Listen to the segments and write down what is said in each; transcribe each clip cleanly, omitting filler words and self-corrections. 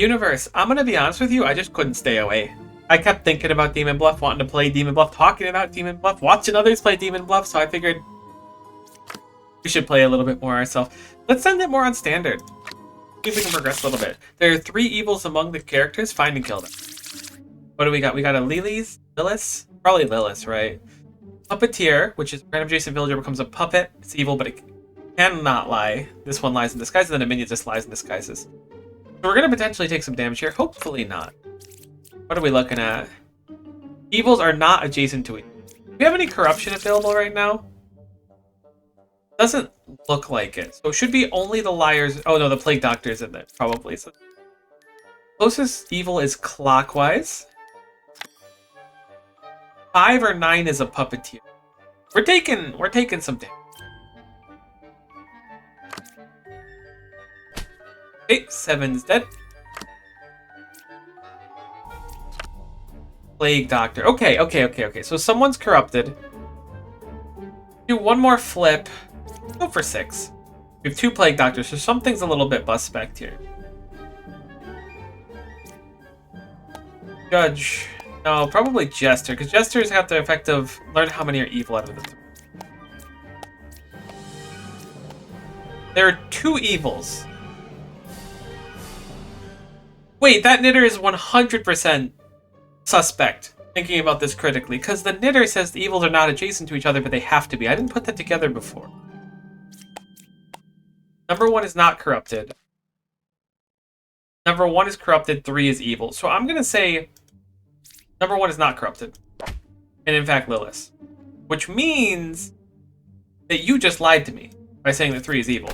Universe, I'm gonna be honest with you, I just couldn't stay away. I kept thinking about Demon Bluff, wanting to play Demon Bluff, talking about Demon Bluff, watching others play Demon Bluff, so I figured we should play a little bit more ourselves. Let's send it more on standard. See if we can progress a little bit. There are 3 evils among the characters. Find and kill them. What do we got? We got a Lili's? Lilith? Probably Lilith, right? Puppeteer, which is random adjacent villager becomes a puppet. It's evil, but it cannot lie. This one lies in disguise, and then a minion just lies in disguises. So we're going to potentially take some damage here. Hopefully not. What are we looking at? Evils are not adjacent to it. Do we have any corruption available right now? Doesn't look like it. So it should be only the liars. Oh no, the plague doctor is in there, probably. So closest evil is clockwise. 5 or 9 is a puppeteer. We're taking some damage. Okay, 7's dead. Plague doctor. Okay. So someone's corrupted. Do one more flip. Go for 6. We have 2 plague doctors, so something's a little bit suspect here. Judge. No, probably Jester, because Jesters have the effect of learn how many are evil out of the 3. There are 2 evils. Wait, that knitter is 100% suspect. Thinking about this critically, because the knitter says the evils are not adjacent to each other, but they have to be. I didn't put that together before. Number 1 is not corrupted. Number 1 is corrupted, 3 is evil. So I'm going to say number 1 is not corrupted. And in fact, Lilith. Which means that you just lied to me by saying that 3 is evil.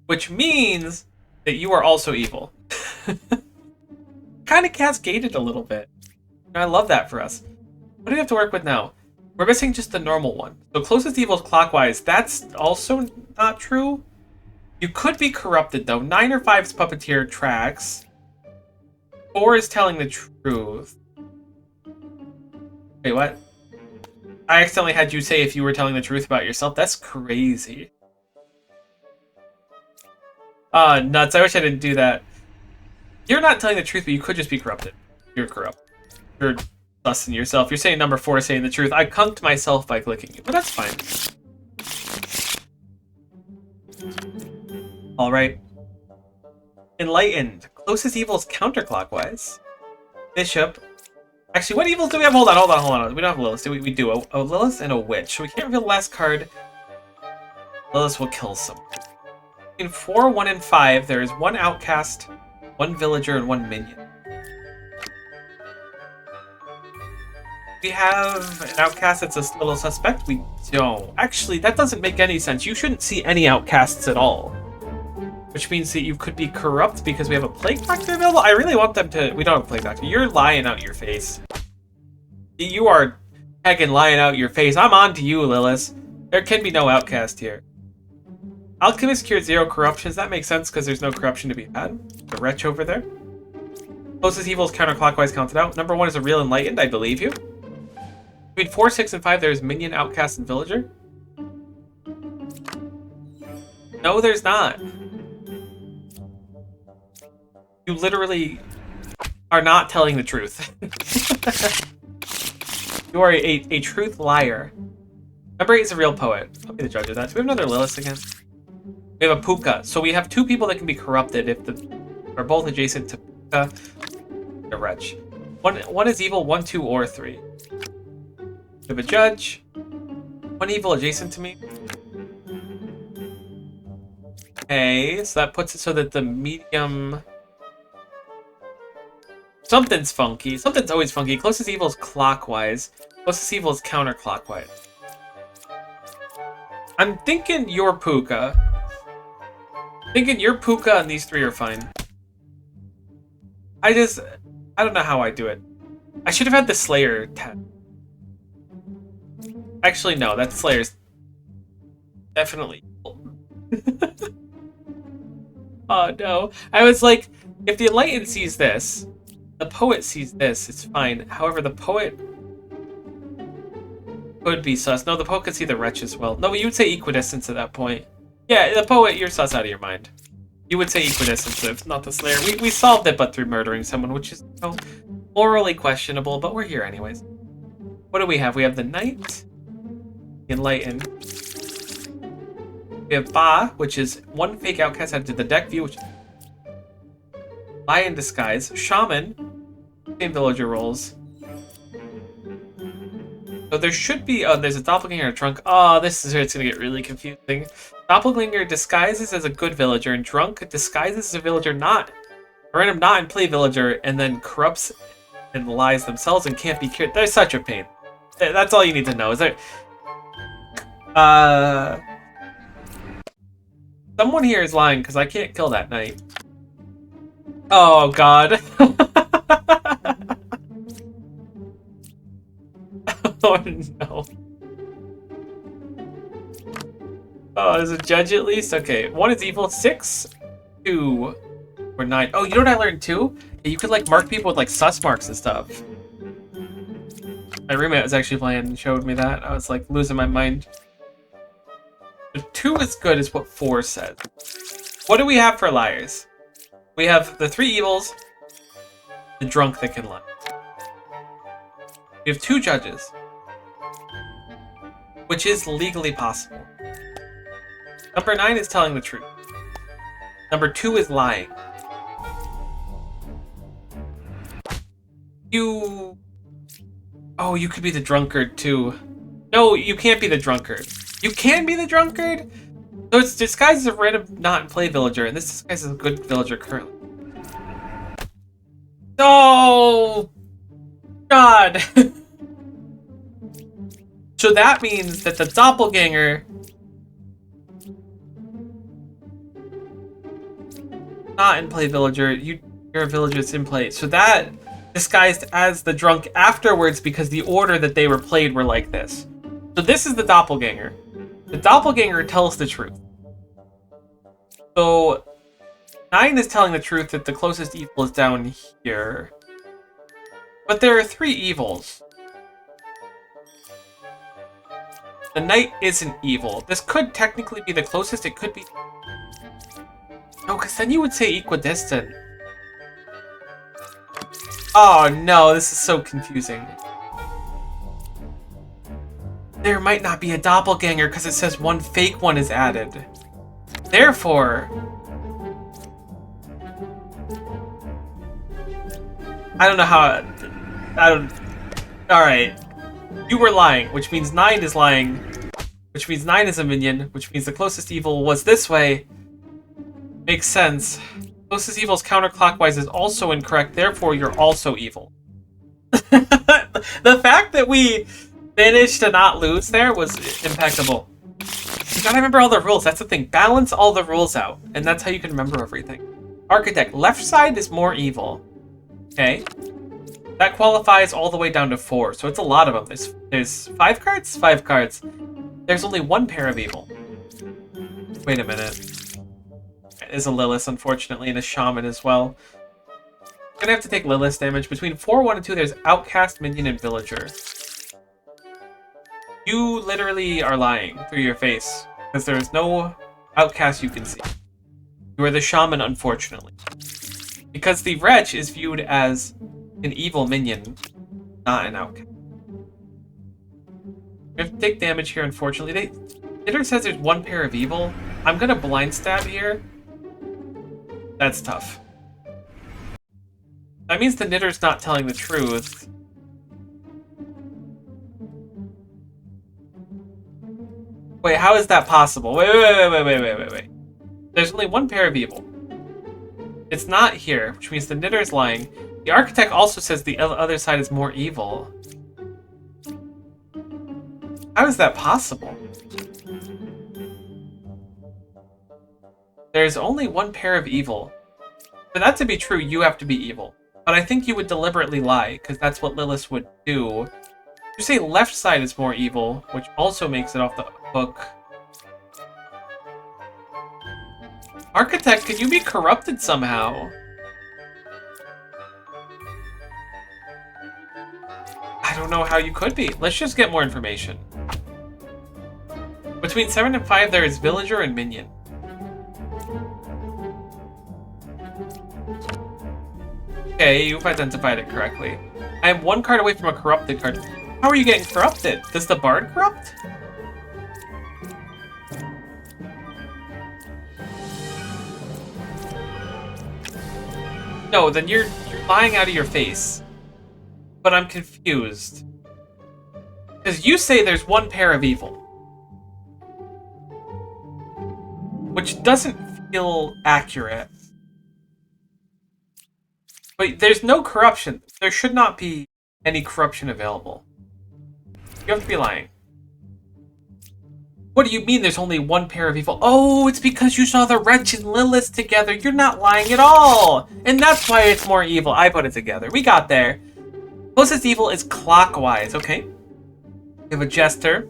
Which means that you are also evil. Kind of cascaded a little bit. And I love that for us. What do we have to work with now? We're missing just the normal one. So closest evil is clockwise. That's also not true. You could be corrupted, though. 9 or 5's puppeteer tracks. 4 is telling the truth. Wait, what? I accidentally had you say if you were telling the truth about yourself. That's crazy. Nuts. I wish I didn't do that. You're not telling the truth, but you could just be corrupted. You're corrupt. You're sussing yourself. You're saying number 4 is saying the truth. I cunked myself by clicking you, but that's fine. Alright. Enlightened. Closest evil is counterclockwise. Bishop. Actually, what evils do we have? Hold on. We don't have Lilith. We do. A Lilith and a Witch. So we can't reveal the last card. Lilith will kill someone. In 4, 1, and 5, there is 1 outcast, 1 villager, and 1 minion. We have an outcast that's a little suspect. We don't. Actually, that doesn't make any sense. You shouldn't see any outcasts at all. Which means that you could be corrupt because we have a plague doctor available. I really want them to... We don't have a plague doctor. You're lying out your face. You are heckin' lying out your face. I'm on to you, Lilith. There can be no outcast here. Alchemist cured 0 corruptions. That makes sense because there's no corruption to be had. The wretch over there. Closest evil is counterclockwise counted out. Number 1 is a real enlightened. I believe you. Between 4, 6, and 5, there's minion, outcast, and villager. No, there's not. You literally are not telling the truth. You are a truth liar. Number 8 is a real poet. I'll be the judge of that. Do we have another Lilith again? We have a Puka. So we have 2 people that can be corrupted if are both adjacent to Puka. The wretch. One is evil, 1, 2, or 3. We have a judge. 1 evil adjacent to me. Okay, so that puts it so that the medium... Something's funky. Something's always funky. Closest evil is clockwise. Closest evil is counterclockwise. I'm thinking you're Puka. Thinking you're Puka and these 3 are fine. I don't know how I do it. I should have had the Slayer test. Actually, no, that Slayer's definitely evil. Oh no. I was like, if the Enlightened sees this, the Poet sees this, it's fine. However, the Poet could be sus. No, the Poet could see the Wretch as well. No, you would say Equidistance at that point. Yeah, the Poet, you're sus out of your mind. You would say equidistance if not the Slayer. We solved it but through murdering someone, which is morally questionable, but we're here anyways. What do we have? We have the Knight, the Enlightened. We have Ba, which is one fake outcast added to the deck view, which Lie in Disguise. Shaman, same villager roles. So there should be, there's a Doppelganger Drunk. Oh, this is where it's going to get really confusing. Doppelganger disguises as a good villager, and Drunk disguises as a villager not. A random not in play villager, and then corrupts and lies themselves and can't be cured. They're such a pain. That's all you need to know. Is there... Someone here is lying, because I can't kill that knight. Oh, God. Oh, no. Oh, there's a judge at least? Okay, 1 is evil. 6, 2, or 9. Oh, you know what I learned too? You could, like, mark people with, like, sus marks and stuff. My roommate was actually playing and showed me that. I was, like, losing my mind. 2 is good is what 4 says. What do we have for liars? We have the 3 evils, the drunk that can lie. We have 2 judges, which is legally possible. Number 9 is telling the truth. Number 2 is lying. Oh, you could be the drunkard too. No, you can't be the drunkard. You can be the drunkard? So it's disguised as a random not in play villager, and this disguise is a good villager currently. Oh, God. So that means that the doppelganger not in play villager, you're a villager that's in play. So that disguised as the drunk afterwards because the order that they were played were like this. So this is the doppelganger. The doppelganger tells the truth. So 9 is telling the truth that the closest evil is down here. But there are 3 evils. The knight isn't evil. This could technically be the closest. It could be... No, because then you would say equidistant. Oh no, this is so confusing. There might not be a doppelganger because it says 1 fake one is added. Therefore... I don't know how... Alright. You were lying, which means 9 is lying. Which means 9 is a minion, which means the closest evil was this way. Makes sense. Closest evil's counterclockwise is also incorrect, therefore you're also evil. The fact that we managed to not lose there was impeccable. You gotta remember all the rules, that's the thing. Balance all the rules out, and that's how you can remember everything. Architect, left side is more evil. Okay. That qualifies all the way down to 4, so it's a lot of them. There's 5 cards? 5 cards. There's only 1 pair of evil. Wait a minute. Is a Lilith, unfortunately, and a Shaman as well. I'm gonna have to take Lilith damage. Between 4, 1, and 2, there's Outcast, Minion, and Villager. You literally are lying through your face, because there is no Outcast you can see. You are the Shaman, unfortunately. Because the Wretch is viewed as an evil minion, not an Outcast. We have to take damage here, unfortunately. Knitter says there's 1 pair of evil. I'm gonna blind stab here. That's tough. That means the Knitter's not telling the truth. Wait, how is that possible? Wait. There's only 1 pair of evil. It's not here, which means the Knitter's lying. The Architect also says the other side is more evil. How is that possible? There's only 1 pair of evil. For that to be true, you have to be evil. But I think you would deliberately lie, because that's what Lilith would do. You say left side is more evil, which also makes it off the hook. Architect, can you be corrupted somehow? I don't know how you could be. Let's just get more information. Between 7 and 5, there is Villager and Minion. Okay, you've identified it correctly. I am one card away from a corrupted card. How are you getting corrupted? Does the Bard corrupt? No, then you're lying out of your face. But I'm confused. Because you say there's one pair of evil. Which doesn't feel accurate. But there's no corruption. There should not be any corruption available. You have to be lying. What do you mean there's only one pair of evil? Oh, it's because you saw the Wretch and Lilith together. You're not lying at all. And that's why it's more evil. I put it together. We got there. Closest evil is clockwise. Okay. We have a Jester.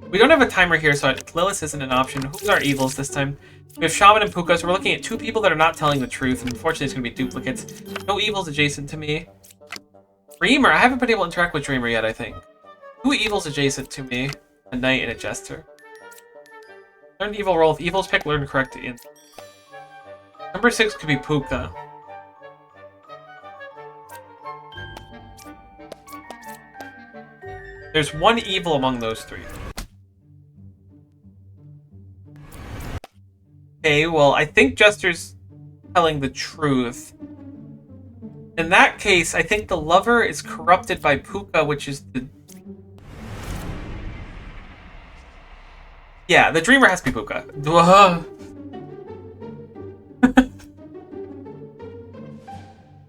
We don't have a timer here, so Lilith isn't an option. Who's our evils this time? We have Shaman and Puka, so we're looking at two people that are not telling the truth, and unfortunately it's going to be duplicates. No evils adjacent to me. Dreamer. I haven't been able to interact with Dreamer yet, I think. Two evils adjacent to me. A Knight and a Jester. Learn evil roll. If evils pick, learn correct in. Number 6 could be Puka. There's one evil among those three. Okay, well, I think Jester's telling the truth. In that case, I think the lover is corrupted by Puka, which is the... Yeah, the dreamer has to be Puka.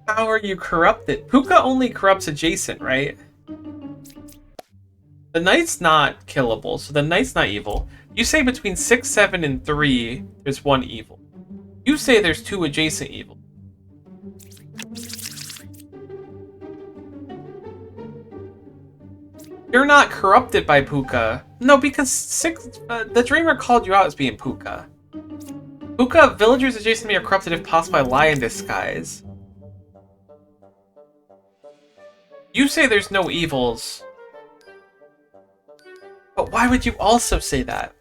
How are you corrupted? Puka only corrupts adjacent, right? The Knight's not killable, so the Knight's not evil. You say between 6, 7, and 3, there's one evil. You say there's 2 adjacent evil. You're not corrupted by Puka. No, because the Dreamer called you out as being Puka. Puka, villagers adjacent to me are corrupted if possible by lie in disguise. You say there's no evils. But why would you also say that?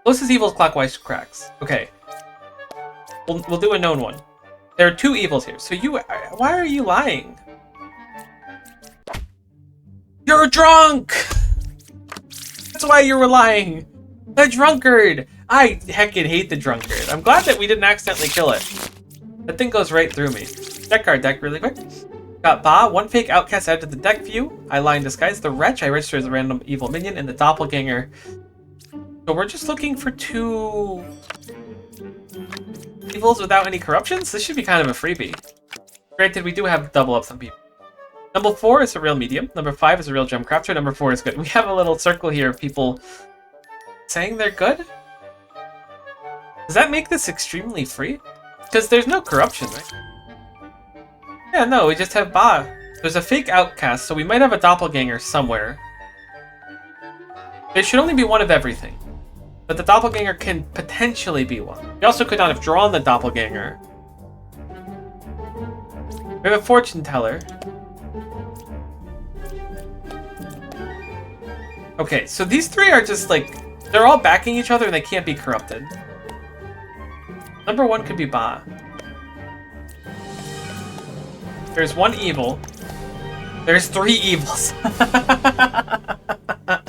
Closest evil is clockwise cracks. Okay. We'll do a known one. There are 2 evils here. So why are you lying? You're drunk! That's why you were lying. The drunkard! I heckin' hate the drunkard. I'm glad that we didn't accidentally kill it. That thing goes right through me. Deck card deck really quick. Got Ba, one fake outcast added to the deck view. I lie in disguise. The Wretch, I register as a random evil minion. And the Doppelganger. So we're just looking for 2 evils without any corruptions? This should be kind of a freebie. Granted, we do have double up some people. Number 4 is a real medium. Number 5 is a real gem crafter. Number 4 is good. We have a little circle here of people saying they're good. Does that make this extremely free? Because there's no corruption, right? Yeah, no, we just have Ba. There's a fake outcast, so we might have a doppelganger somewhere. There should only be one of everything. But the doppelganger can potentially be one. We also could not have drawn the doppelganger. We have a fortune teller. Okay, so these 3 are just like... They're all backing each other and they can't be corrupted. Number 1 could be Ba. There's 1 evil. There's 3 evils. I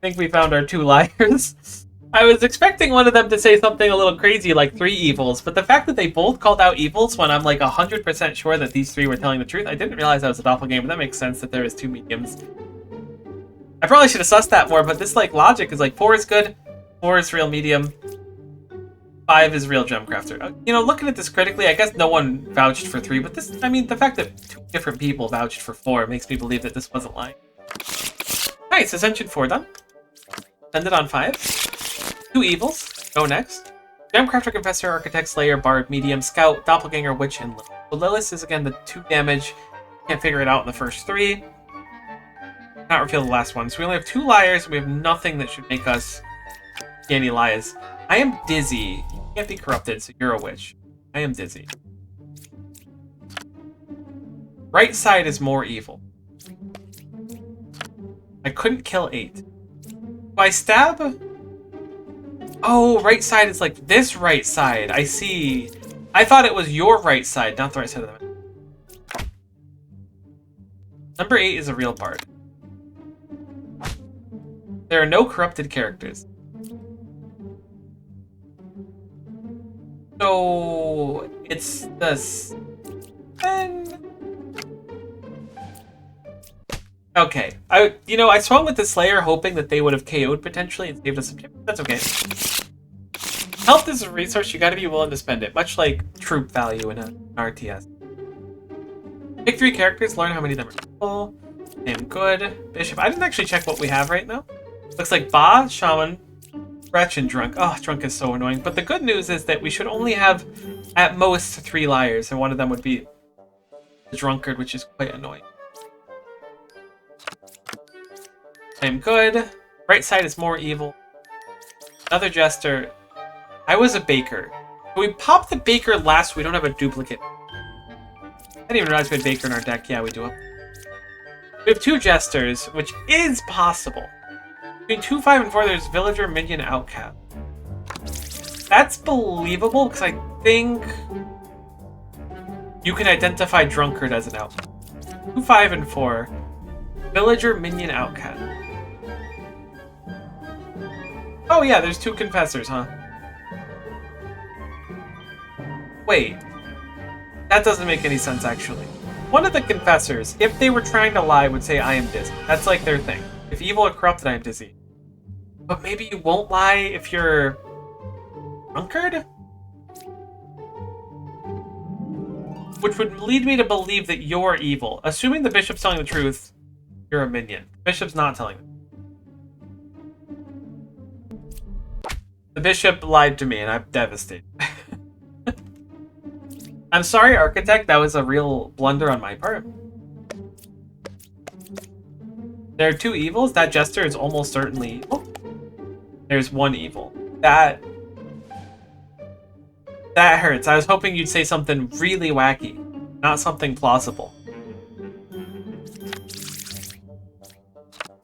think we found our 2 liars. I was expecting one of them to say something a little crazy like 3 evils, but the fact that they both called out evils when I'm like 100% sure that these 3 were telling the truth, I didn't realize that was a doppelganger, but that makes sense that there is 2 mediums. I probably should have sussed that more, but this like logic is like 4 is good, 4 is real medium, 5 is real gemcrafter. You know, looking at this critically, I guess no one vouched for 3, but this, I mean, the fact that 2 different people vouched for 4 makes me believe that this wasn't lying. Nice, Ascension 4 done. Send it on 5. 2 evils. Go next. Gemcrafter, Confessor, Architect, Slayer, Bard, Medium, Scout, Doppelganger, Witch, and Lilith. So Lilith is again the 2 damage. Can't figure it out in the first 3. Not reveal the last one. So we only have 2 liars, and we have nothing that should make us see any lies. I am dizzy. You can't be corrupted, so you're a witch. I am dizzy. Right side is more evil. I couldn't kill 8. Do I stab? Oh, right side is like this right side. I see. I thought it was your right side, not the right side of the map. Number 8 is a real bard. There are no corrupted characters. So it's this. Okay. I swung with the Slayer hoping that they would have KO'd potentially and saved us some time. That's okay. Health is a resource, you gotta be willing to spend it, much like troop value in an RTS. Pick 3 characters, learn how many of them are full. Name good. Bishop. I didn't actually check what we have right now. Looks like Ba, Shaman, Wretch, and Drunk. Oh, Drunk is so annoying. But the good news is that we should only have at most 3 liars, and one of them would be the Drunkard, which is quite annoying. I'm good. Right side is more evil. Another Jester. I was a Baker. We popped the Baker last, we don't have a duplicate. I didn't even realize we had Baker in our deck. Yeah, we do. We have 2 Jesters, which is possible. Between 2, 5, and 4, there's Villager, Minion, Outcast. That's believable, because I think you can identify Drunkard as an Outcast. 2, 5, and 4. Villager, Minion, Outcast. Oh yeah, there's 2 Confessors, huh? Wait. That doesn't make any sense, actually. One of the Confessors, if they were trying to lie, would say, I am dizzy. That's like their thing. If evil or corrupted, I am dizzy. But maybe you won't lie if you're Drunkard? Which would lead me to believe that you're evil. Assuming the Bishop's telling the truth, you're a minion. Bishop's not telling them. The Bishop lied to me, and I'm devastated. I'm sorry, Architect. That was a real blunder on my part. There are 2 evils. That Jester is almost certainly evil. There's 1 evil. That hurts. I was hoping you'd say something really wacky, not something plausible.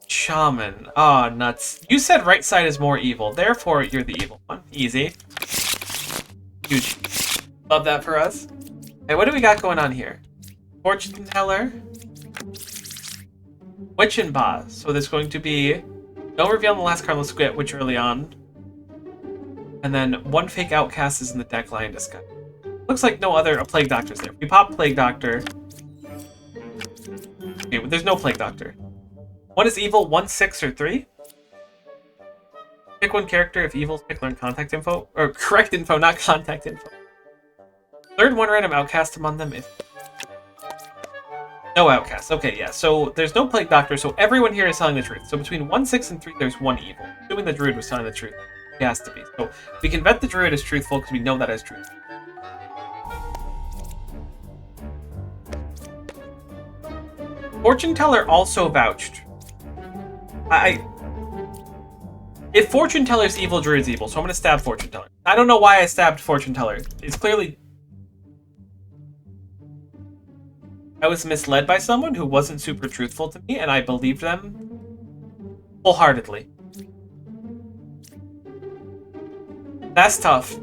Shaman. Oh, nuts. You said right side is more evil, therefore you're the evil one. Easy. Huge. Love that for us. Hey, what do we got going on here? Fortune Teller. Witch and Ba. So there's going to be no reveal on the last card, let's get Witch early on. And then 1 fake Outcast is in the deck, Lion Disguise. Looks like no other Plague Doctor's there. We pop Plague Doctor. Okay, but there's no Plague Doctor. 1 is evil, 1, 6, or 3. Pick 1 character. If evil's pick, learn contact info. Or correct info, not contact info. Third 1 random Outcast among them if... No Outcast. Okay, yeah. So there's no Plague Doctor, so everyone here is telling the truth. So between 1, 6, and 3, there's 1 evil. Assuming the Druid was telling the truth. He has to be. So we can vet the Druid as truthful because we know that as truth. Fortune Teller also vouched. If Fortune Teller's evil, Druid's evil, so I'm gonna stab Fortune Teller. I don't know why I stabbed Fortune Teller. It's clearly... I was misled by someone who wasn't super truthful to me, and I believed them wholeheartedly. That's tough.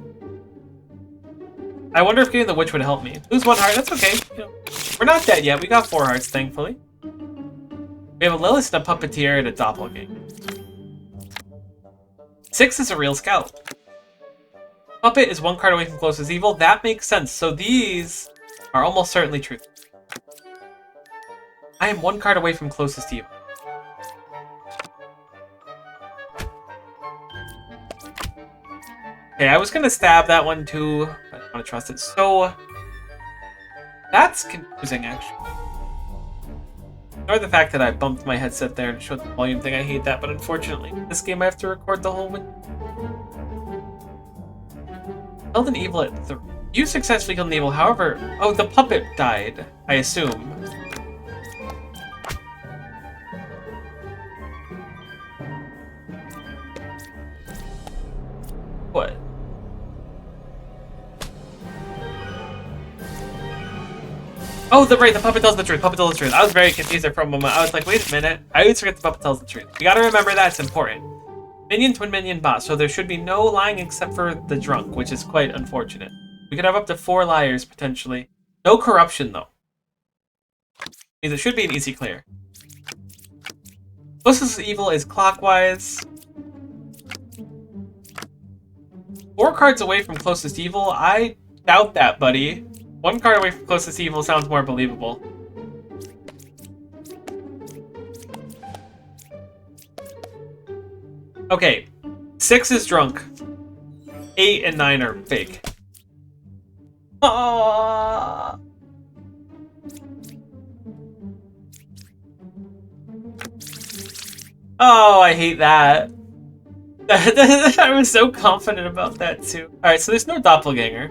I wonder if getting the Witch would help me. Lose 1 heart, that's okay. You know, we're not dead yet, we got 4 hearts, thankfully. We have a Lilith and a Puppeteer and a Doppelganger. 6 is a real scout. Puppet is 1 card away from closest evil. That makes sense. So these are almost certainly truth. I am 1 card away from closest evil. Okay, I was gonna stab that one too, but I don't want to trust it. So that's confusing, actually. Ignore the fact that I bumped my headset there and showed the volume thing. I hate that, but unfortunately, this game I have to record the whole one. Killed an evil at 3. You successfully killed an evil, however... Oh, the puppet died, I assume. What? Oh, the puppet tells the truth. Puppet tells the truth. I was very confused there for a moment. I was like, wait a minute. I always forget the puppet tells the truth. You gotta remember that, it's important. Minion, twin minion, bot. So there should be no lying except for the drunk, which is quite unfortunate. We could have up to 4 liars, potentially. No corruption, though. Means it should be an easy clear. Closest evil is clockwise. 4 cards away from closest evil? I doubt that, buddy. 1 card away from closest evil sounds more believable. Okay, 6 is drunk. 8 and 9 are fake. Oh, I hate that. I was so confident about that too. Alright, so there's no doppelganger.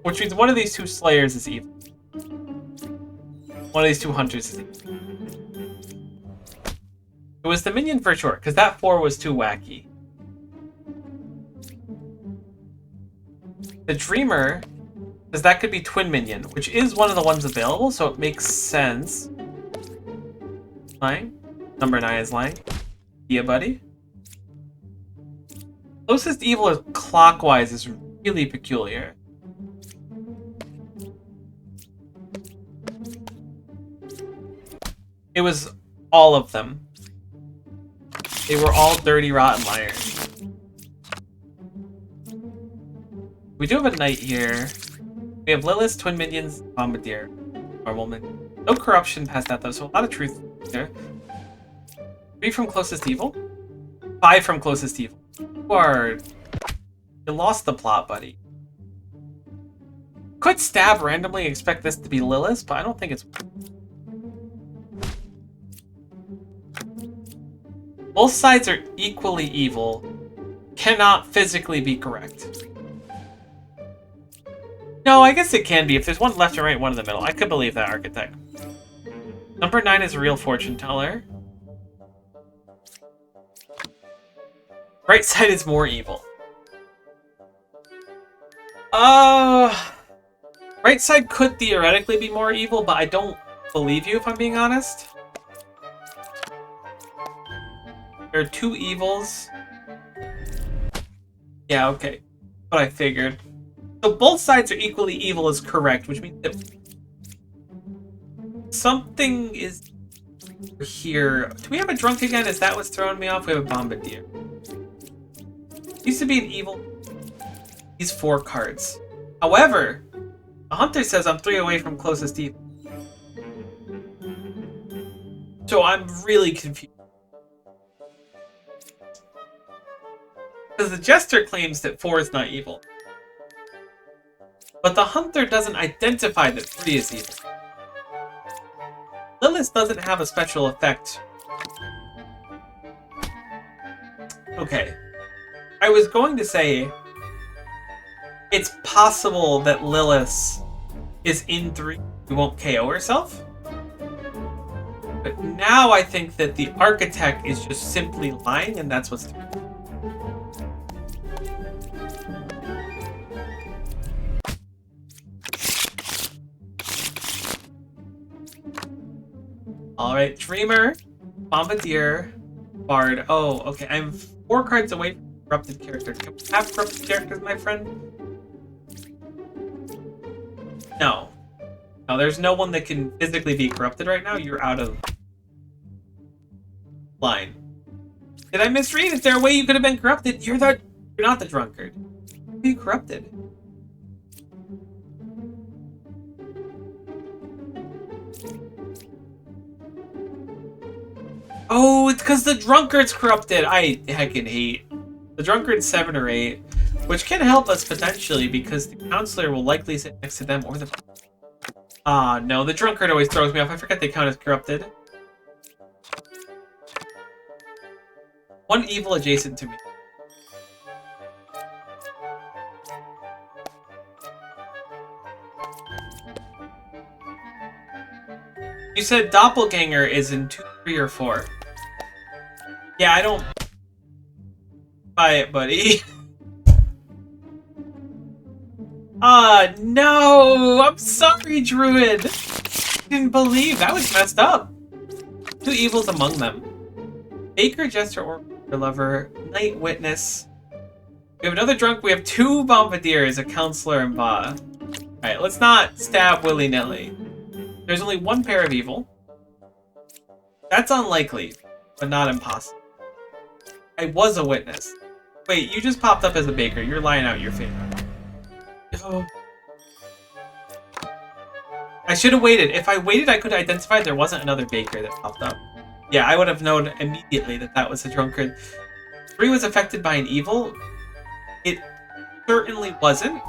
Which means one of these 2 slayers is evil. One of these 2 hunters is evil. It was the minion for sure, because that 4 was too wacky. The dreamer, because that could be twin minion, which is one of the ones available, so it makes sense. Lying. Number 9 is lying. Yeah, buddy. Closest evil is clockwise is really peculiar. It was all of them. They were all dirty, rotten liars. We do have a knight here. We have Lilith, twin minions, bombardier, normal minion. No corruption past that though, so a lot of truth there. 3 from closest evil. 5 from closest evil. You lost the plot, buddy. Could stab randomly and expect this to be Lilith, but I don't think it's... Both sides are equally evil. Cannot physically be correct. No, I guess it can be. If there's one left and right, one in the middle. I could believe that, Architect. Number 9 is a real fortune teller. Right side is more evil. Right side could theoretically be more evil, but I don't believe you if I'm being honest. There are 2 evils. Yeah, okay. What I figured. So both sides are equally evil is correct, which means that something is here. Do we have a drunk again? Is that what's throwing me off? We have a bombardier. Used to be an evil. These 4 cards. However, a hunter says I'm 3 away from closest evil. So I'm really confused. Because the jester claims that 4 is not evil. But the hunter doesn't identify that 3 is evil. Lilith doesn't have a special effect. Okay. I was going to say it's possible that Lilith is in 3. We won't KO herself. But now I think that the architect is just simply lying, and that's what's... Alright, Dreamer, Bombardier, Bard. Oh, okay, I'm 4 cards away from corrupted characters. Can we have corrupted characters, my friend? No. No, there's no one that can physically be corrupted right now. You're out of line. Did I misread? Is there a way you could have been corrupted? You're not the drunkard. Who are you corrupted? Oh, it's because the drunkard's corrupted. I heckin' hate. The drunkard's 7 or 8, which can help us potentially because the counselor will likely sit next to them or the... Ah, no, the drunkard always throws me off. I forget they count as corrupted. 1 evil adjacent to me. You said doppelganger is in 2, 3, or 4. Yeah, I don't buy it, buddy. No! I'm sorry, Druid! I didn't believe. That was messed up. 2 evils among them. Baker, Jester, or Lover, Night Witness. We have another drunk. We have 2 Bombardiers, a Counselor, and Ba. Alright, let's not stab willy-nilly. There's only 1 pair of evil. That's unlikely, but not impossible. I was a witness. Wait, you just popped up as a Baker. You're lying out your face. Oh. I should have waited. If I waited, I could identify there wasn't another Baker that popped up. Yeah, I would have known immediately that that was a drunkard. 3 was affected by an evil. It certainly wasn't.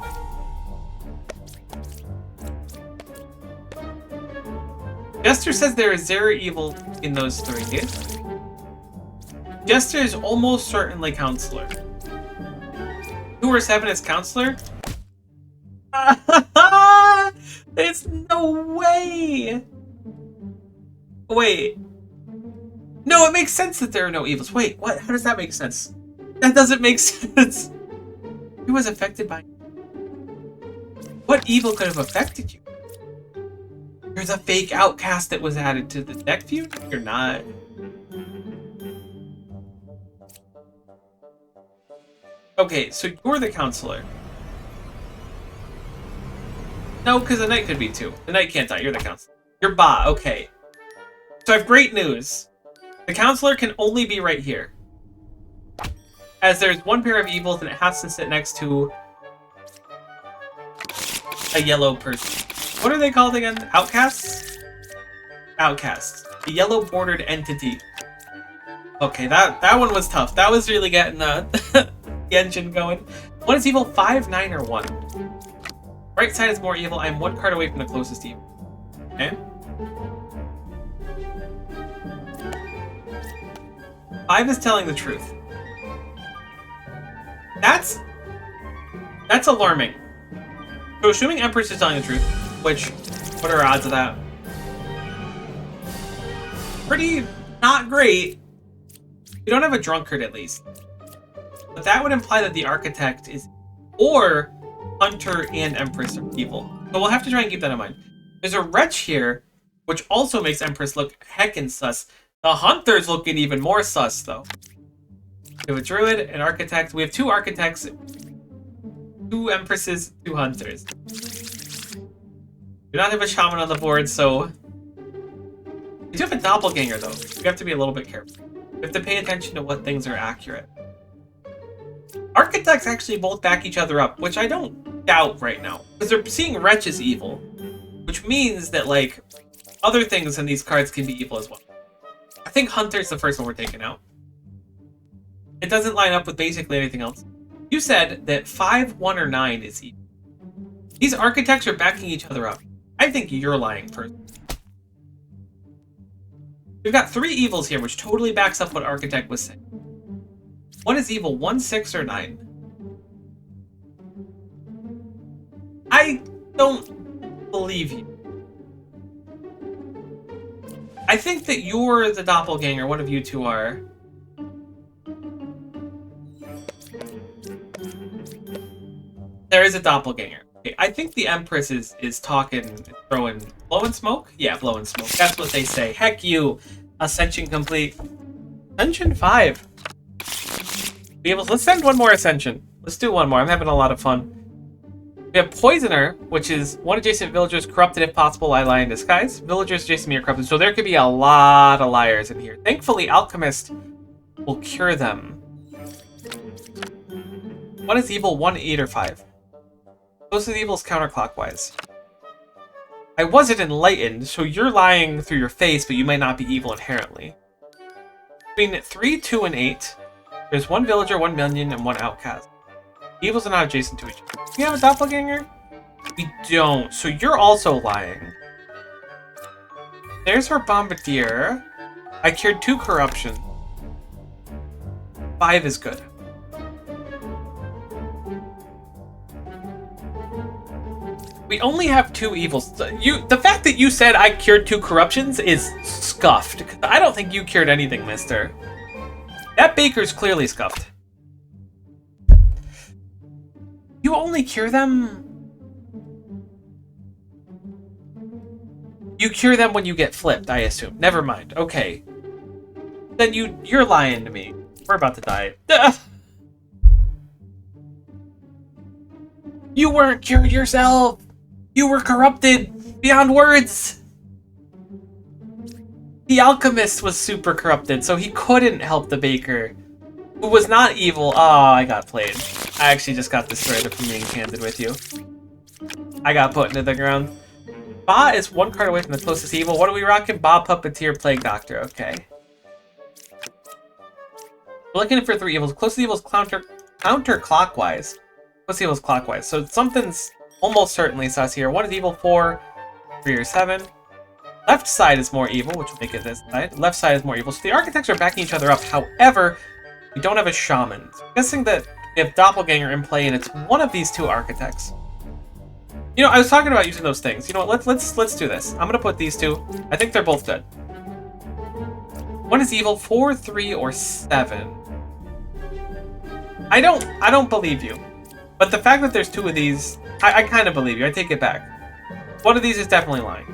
Jester says there is 0 evil in those 3. Jester is almost certainly Counselor. 2 or 7 is Counselor? There's no way! Wait. No, it makes sense that there are no evils. Wait, what? How does that make sense? That doesn't make sense. He was affected by... What evil could have affected you? You're the fake outcast that was added to the deck feud? You're not. Okay, so you're the Counselor. No, because the Knight could be 2. The Knight can't die. You're the Counselor. You're Ba. Okay. So I have great news. The Counselor can only be right here. As there's 1 pair of evils and it has to sit next to a yellow person. What are they called again? Outcasts? Outcasts. The yellow bordered entity. Okay, that one was tough. That was really getting the engine going. What is evil? 5, 9, or 1? Right side is more evil. I'm 1 card away from the closest evil. Okay. 5 is telling the truth. That's alarming. So assuming Empress is telling the truth, which, what are odds of that? Pretty not great. We don't have a drunkard at least. But that would imply that the Architect is, or Hunter and Empress are evil. So we'll have to try and keep that in mind. There's a Wretch here, which also makes Empress look heckin' sus. The Hunter's looking even more sus, though. We have a Druid, an Architect. We have 2 Architects, 2 Empresses, 2 Hunters. We don't have a Shaman on the board, so... We do have a Doppelganger, though. We have to be a little bit careful. We have to pay attention to what things are accurate. Architects actually both back each other up, which I don't doubt right now. Because they're seeing Wretch as evil. Which means that, like, other things in these cards can be evil as well. I think Hunter's the first one we're taking out. It doesn't line up with basically anything else. You said that 5, 1, or 9 is evil. These Architects are backing each other up. I think you're lying first. We've got 3 evils here, which totally backs up what Architect was saying. What is evil? 1, 6, or 9? I don't believe you. I think that you're the Doppelganger. One of you 2 are. There is a Doppelganger. Okay, I think the Empress is talking, throwing... Blowing smoke? Yeah, blowing smoke. That's what they say. Heck you. Ascension complete. Ascension 5. Let's send 1 more Ascension. Let's do 1 more. I'm having a lot of fun. We have Poisoner, which is 1 adjacent villagers corrupted if possible. I lie in disguise. Villagers adjacent me are corrupted. So there could be a lot of liars in here. Thankfully, Alchemist will cure them. What is evil? 1, 8, or 5? Most of the evils counterclockwise. I wasn't enlightened, so you're lying through your face, but you might not be evil inherently. Between 3, 2, and 8, there's 1 villager, 1 minion, and 1 outcast. Evils are not adjacent to each other. Do you have a Doppelganger? We don't, so you're also lying. There's our Bombardier. I cured 2 corruption. 5 is good. We only have 2 evils. The fact that you said I cured 2 corruptions is scuffed. I don't think you cured anything, mister. That baker's clearly scuffed. You only cure them... You cure them when you get flipped, I assume. Never mind. Okay. then you're lying to me. We're about to die. You weren't cured yourself! You were corrupted beyond words! The alchemist was super corrupted, so he couldn't help the baker, who was not evil. Oh, I got played. I actually just got destroyed from being candid with you. I got put into the ground. Ba is one card away from the closest evil. What are we rocking? Ba, Puppeteer, Plague Doctor. Okay. We're looking for 3 evils. Closest evils counterclockwise. Closest evils clockwise. So something's almost certainly sus here. 1 is evil, 4, 3 or 7. Left side is more evil, which will make it this side. Left side is more evil. So the architects are backing each other up. However, we don't have a shaman. So I'm guessing that we have Doppelganger in play, and it's one of these 2 architects. You know, I was talking about using those things. You know what? Let's do this. I'm gonna put these 2. I think they're both good. 1 is evil, 4, 3, or 7. I don't believe you. But the fact that there's 2 of these, I kind of believe you. I take it back. 1 of these is definitely lying.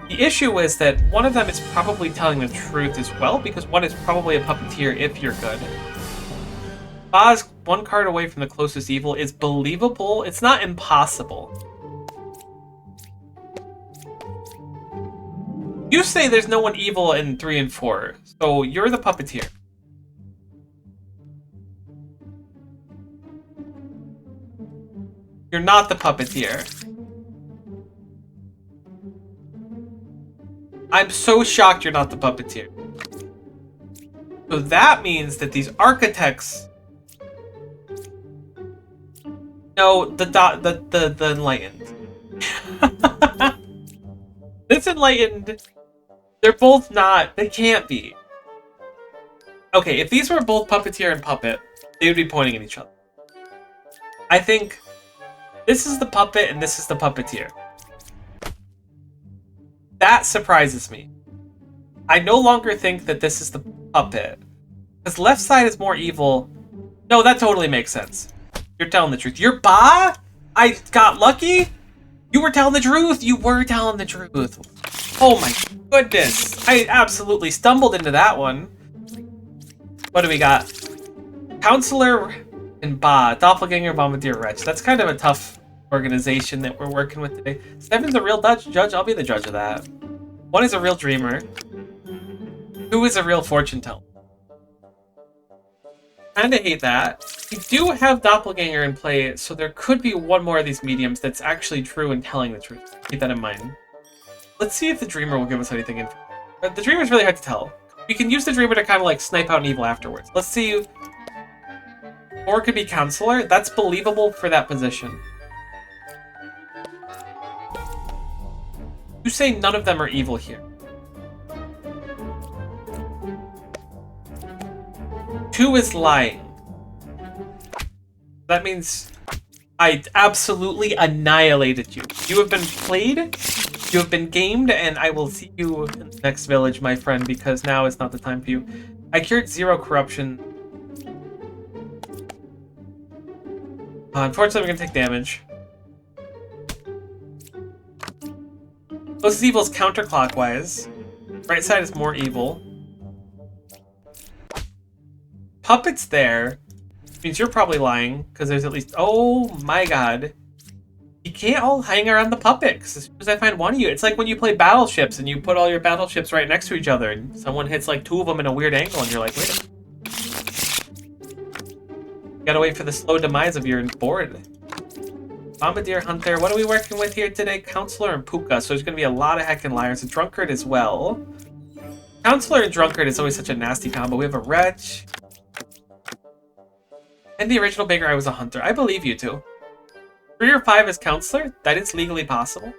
The issue is that one of them is probably telling the truth as well, because 1 is probably a puppeteer if you're good. Ba's 1 card away from the closest evil is believable. It's not impossible. You say there's no one evil in 3 and 4, so you're the puppeteer. You're not the puppeteer. I'm so shocked you're not the puppeteer. So that means that these architects... No, the enlightened. This enlightened... They're both not. They can't be. Okay, if these were both puppeteer and puppet, they would be pointing at each other. I think this is the puppet and this is the puppeteer. That surprises me. I no longer think that this is the puppet. Because left side is more evil. No, that totally makes sense. You're telling the truth. You're Ba? I got lucky? You were telling the truth. You were telling the truth. Oh my goodness. I absolutely stumbled into that one. What do we got? Counselor and Ba. Doppelganger, Bombardier, Wretch. That's kind of a tough organization that we're working with today. 7's a real judge. I'll be the judge of that. 1 is a real dreamer. 2 is a real fortune teller. Kinda hate that. We do have Doppelganger in play, so there could be 1 more of these mediums that's actually true and telling the truth. Keep that in mind. Let's see if the Dreamer will give us anything. The Dreamer's really hard to tell. We can use the Dreamer to kind of like snipe out an evil afterwards. Let's see. 4 could be Counselor. That's believable for that position. You say none of them are evil here. 2 is lying. That means I absolutely annihilated you. You have been played, you have been gamed, and I will see you in the next village, my friend, because now is not the time for you. I cured 0 corruption. Unfortunately, we're going to take damage. Closest evil is counterclockwise. Right side is more evil. Puppet's there. Means you're probably lying, because there's at least... Oh my god. You can't all hang around the puppet, because as soon as I find one of you... It's like when you play battleships, and you put all your battleships right next to each other, and someone hits like 2 of them in a weird angle, and you're like, wait a minute. You gotta wait for the slow demise of your board. Bombardier, Hunter, what are we working with here today? Counselor and Puka, so there's going to be a lot of heckin' liars. A Drunkard as well. Counselor and Drunkard is always such a nasty combo. We have a Wretch. And the original Baker, I was a Hunter. I believe you too. 3 or 5 is Counselor? That is legally possible.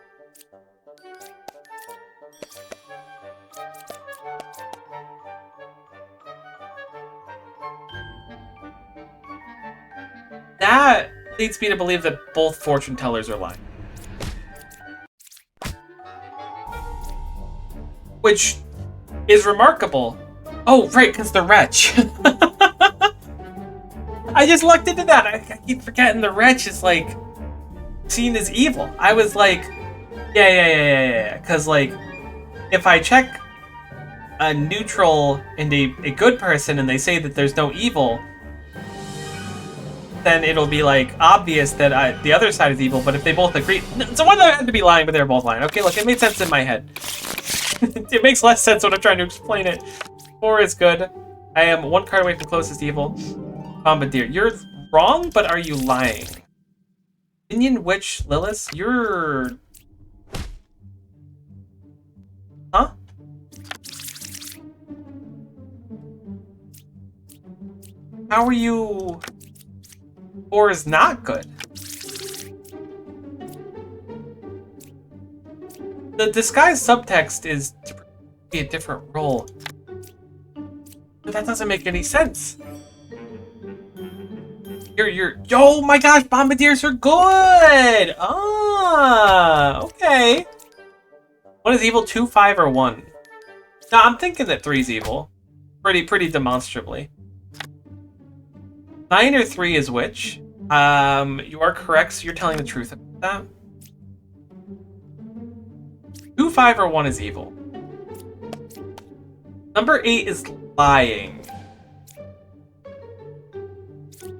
That leads me to believe that both fortune tellers are lying. Which is remarkable. Oh, right, because the Wretch. I just looked into that. I keep forgetting the Wretch is, like, seen as evil. I was like, yeah. Because, like, if I check a neutral and a good person and they say that there's no evil, then it'll be like obvious that the other side is evil. But if they both agree, so one of them had to be lying, but they're both lying. Okay, look, it made sense in my head. It makes less sense when I'm trying to explain it. 4 is good. I am 1 card away from closest evil. Bombardier, you're wrong, but are you lying? Minion, Witch, Lilith, you're... Huh? How are you... 4 is not good. The disguise subtext is to be a different role. But that doesn't make any sense. Oh my gosh, Bombardiers are good! Ah, okay. 1 is evil, 2, 5, or 1? No, I'm thinking that 3 is evil. Pretty demonstrably. 9 or 3 is which? You are correct, so you're telling the truth about that. 2, 5, or 1 is evil. Number 8 is lying.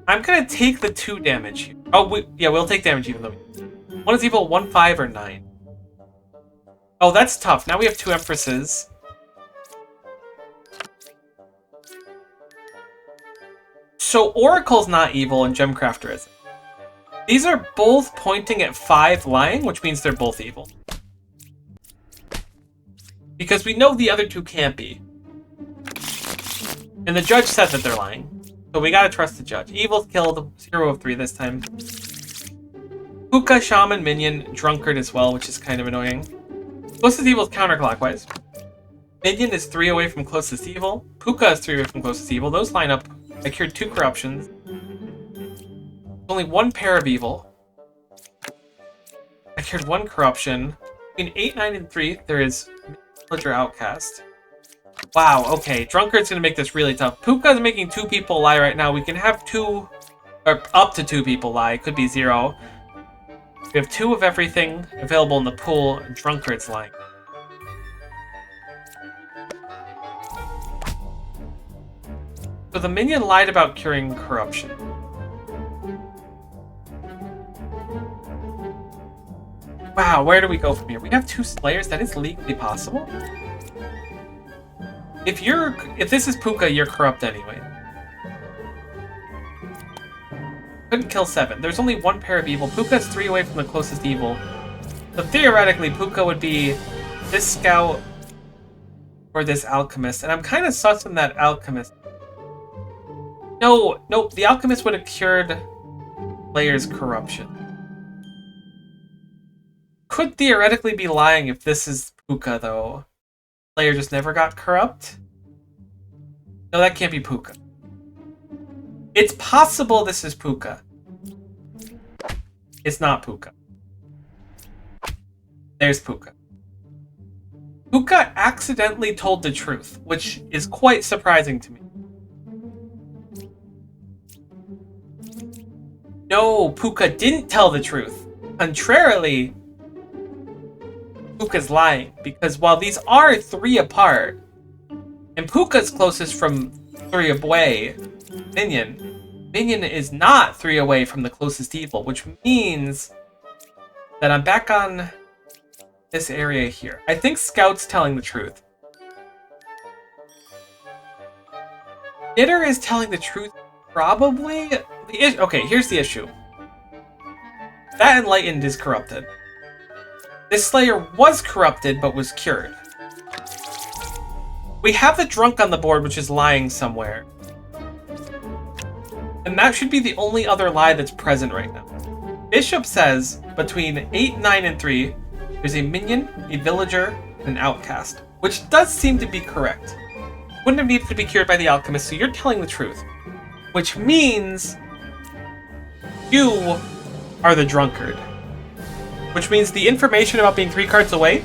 I'm gonna take the 2 damage here. Oh, yeah, we'll take damage even though 1 is evil, 1, 5, or 9. Oh, that's tough. Now we have 2 Empresses. So Oracle's not evil and Gemcrafter isn't. These are both pointing at 5 lying, which means they're both evil. Because we know the other 2 can't be. And the judge said that they're lying. So we gotta trust the judge. Evil's killed, 0 of 3 this time. Puka, Shaman, Minion, Drunkard as well, which is kind of annoying. Closest evil is counterclockwise. Minion is 3 away from closest evil. Puka is 3 away from closest evil. Those line up. I cured 2 corruptions. Only 1 pair of evil. I cured 1 corruption. Between 8, 9, and 3, there is Villager Outcast. Wow, okay. Drunkard's gonna make this really tough. Puka's making 2 people lie right now. We can have 2, or up to 2 people lie. It could be 0. We have 2 of everything available in the pool, and Drunkard's lying. So the minion lied about curing corruption. Wow, where do we go from here? We have 2 Slayers? That is legally possible? If this is Puka, you're corrupt anyway. Couldn't kill 7. There's only 1 pair of evil. Puka's 3 away from the closest evil. So theoretically, Puka would be this scout or this alchemist. And I'm kind of sussing that alchemist. No, the alchemist would have cured Slayer's corruption. Could theoretically be lying if this is Puka, though. Slayer just never got corrupt? No, that can't be Puka. It's possible this is Puka. It's not Puka. There's Puka. Puka accidentally told the truth, which is quite surprising to me. No, Puka didn't tell the truth. Contrarily, Puka's lying, because while these are 3 apart, and Puka's closest from 3 away, Minion is not 3 away from the closest evil, which means that I'm back on this area here. I think Scout's telling the truth. Knitter is telling the truth, probably. Okay, here's the issue. That Enlightened is corrupted. This Slayer was corrupted, but was cured. We have the Drunk on the board, which is lying somewhere. And that should be the only other lie that's present right now. Bishop says, between 8, 9, and 3, there's a Minion, a Villager, and an Outcast. Which does seem to be correct. Wouldn't have needed to be cured by the Alchemist, so you're telling the truth. Which means you are the Drunkard. Which means the information about being 3 cards away,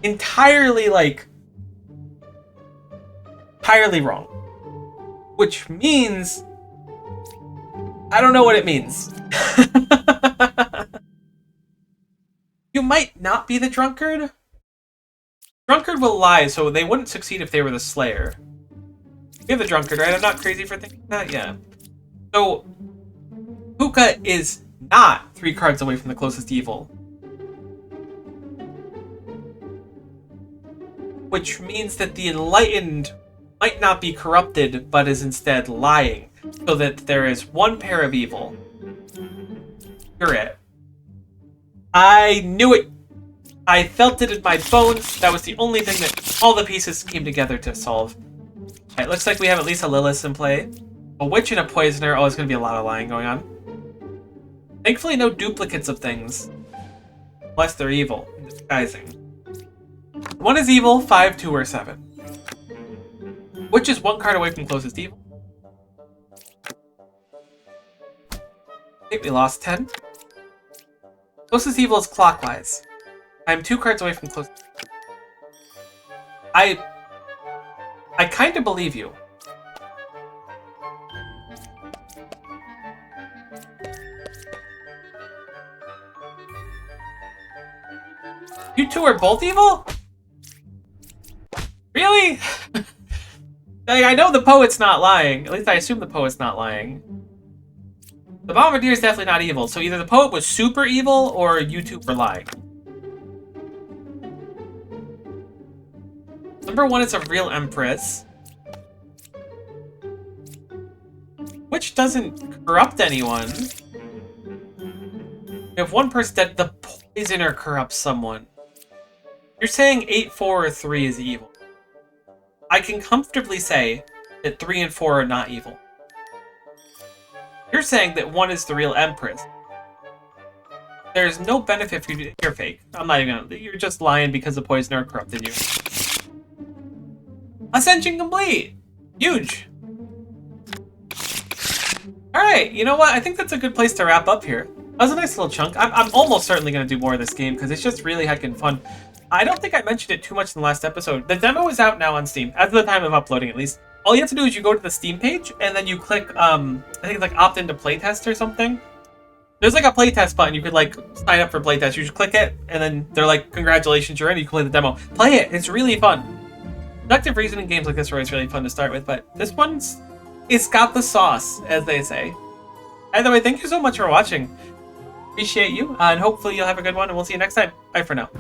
entirely wrong. Which means, I don't know what it means. You might not be the Drunkard, Drunkard will lie, so they wouldn't succeed if they were the Slayer. You're the Drunkard, right? I'm not crazy for thinking that? Yeah. So, Hookah is not 3 cards away from the closest evil. Which means that the Enlightened might not be corrupted, but is instead lying. So that there is 1 pair of evil. You're it. I knew it. I felt it in my bones. That was the only thing that all the pieces came together to solve. Alright, looks like we have at least a Lilith in play. A Witch and a Poisoner. Oh, there's going to be a lot of lying going on. Thankfully, no duplicates of things. Unless they're evil. Disguising. 1 is evil, 5, 2, or 7. Witch is 1 card away from closest evil. Okay, we lost 10. Closest evil is clockwise. I'm 2 cards away from closest evil. I kind of believe you. You 2 are both evil? Really? I know the poet's not lying. At least I assume the poet's not lying. The Bombardier is definitely not evil, so either the poet was super evil or you 2 were lying. Number 1 is a real Empress. Which doesn't corrupt anyone. If 1 person dead, the Poisoner corrupts someone. You're saying 8, 4, or 3 is evil. I can comfortably say that 3 and 4 are not evil. You're saying that 1 is the real Empress. There's no benefit for you to... You're fake. I'm not even gonna... You're just lying because the Poisoner corrupted you. Ascension complete! Huge! Alright, you know what? I think that's a good place to wrap up here. That was a nice little chunk. I'm almost certainly going to do more of this game because it's just really heckin' fun. I don't think I mentioned it too much in the last episode. The demo is out now on Steam, as of the time of uploading at least. All you have to do is you go to the Steam page, and then you click, I think it's like opt into playtest or something. There's like a playtest button. You could like sign up for playtest. You just click it, and then they're like, congratulations, you're in. You can play the demo. Play it. It's really fun. Deductive reasoning games like this are always really fun to start with, but this one's, it's got the sauce, as they say. Either way, thank you so much for watching. Appreciate you, and hopefully you'll have a good one, and we'll see you next time. Bye for now.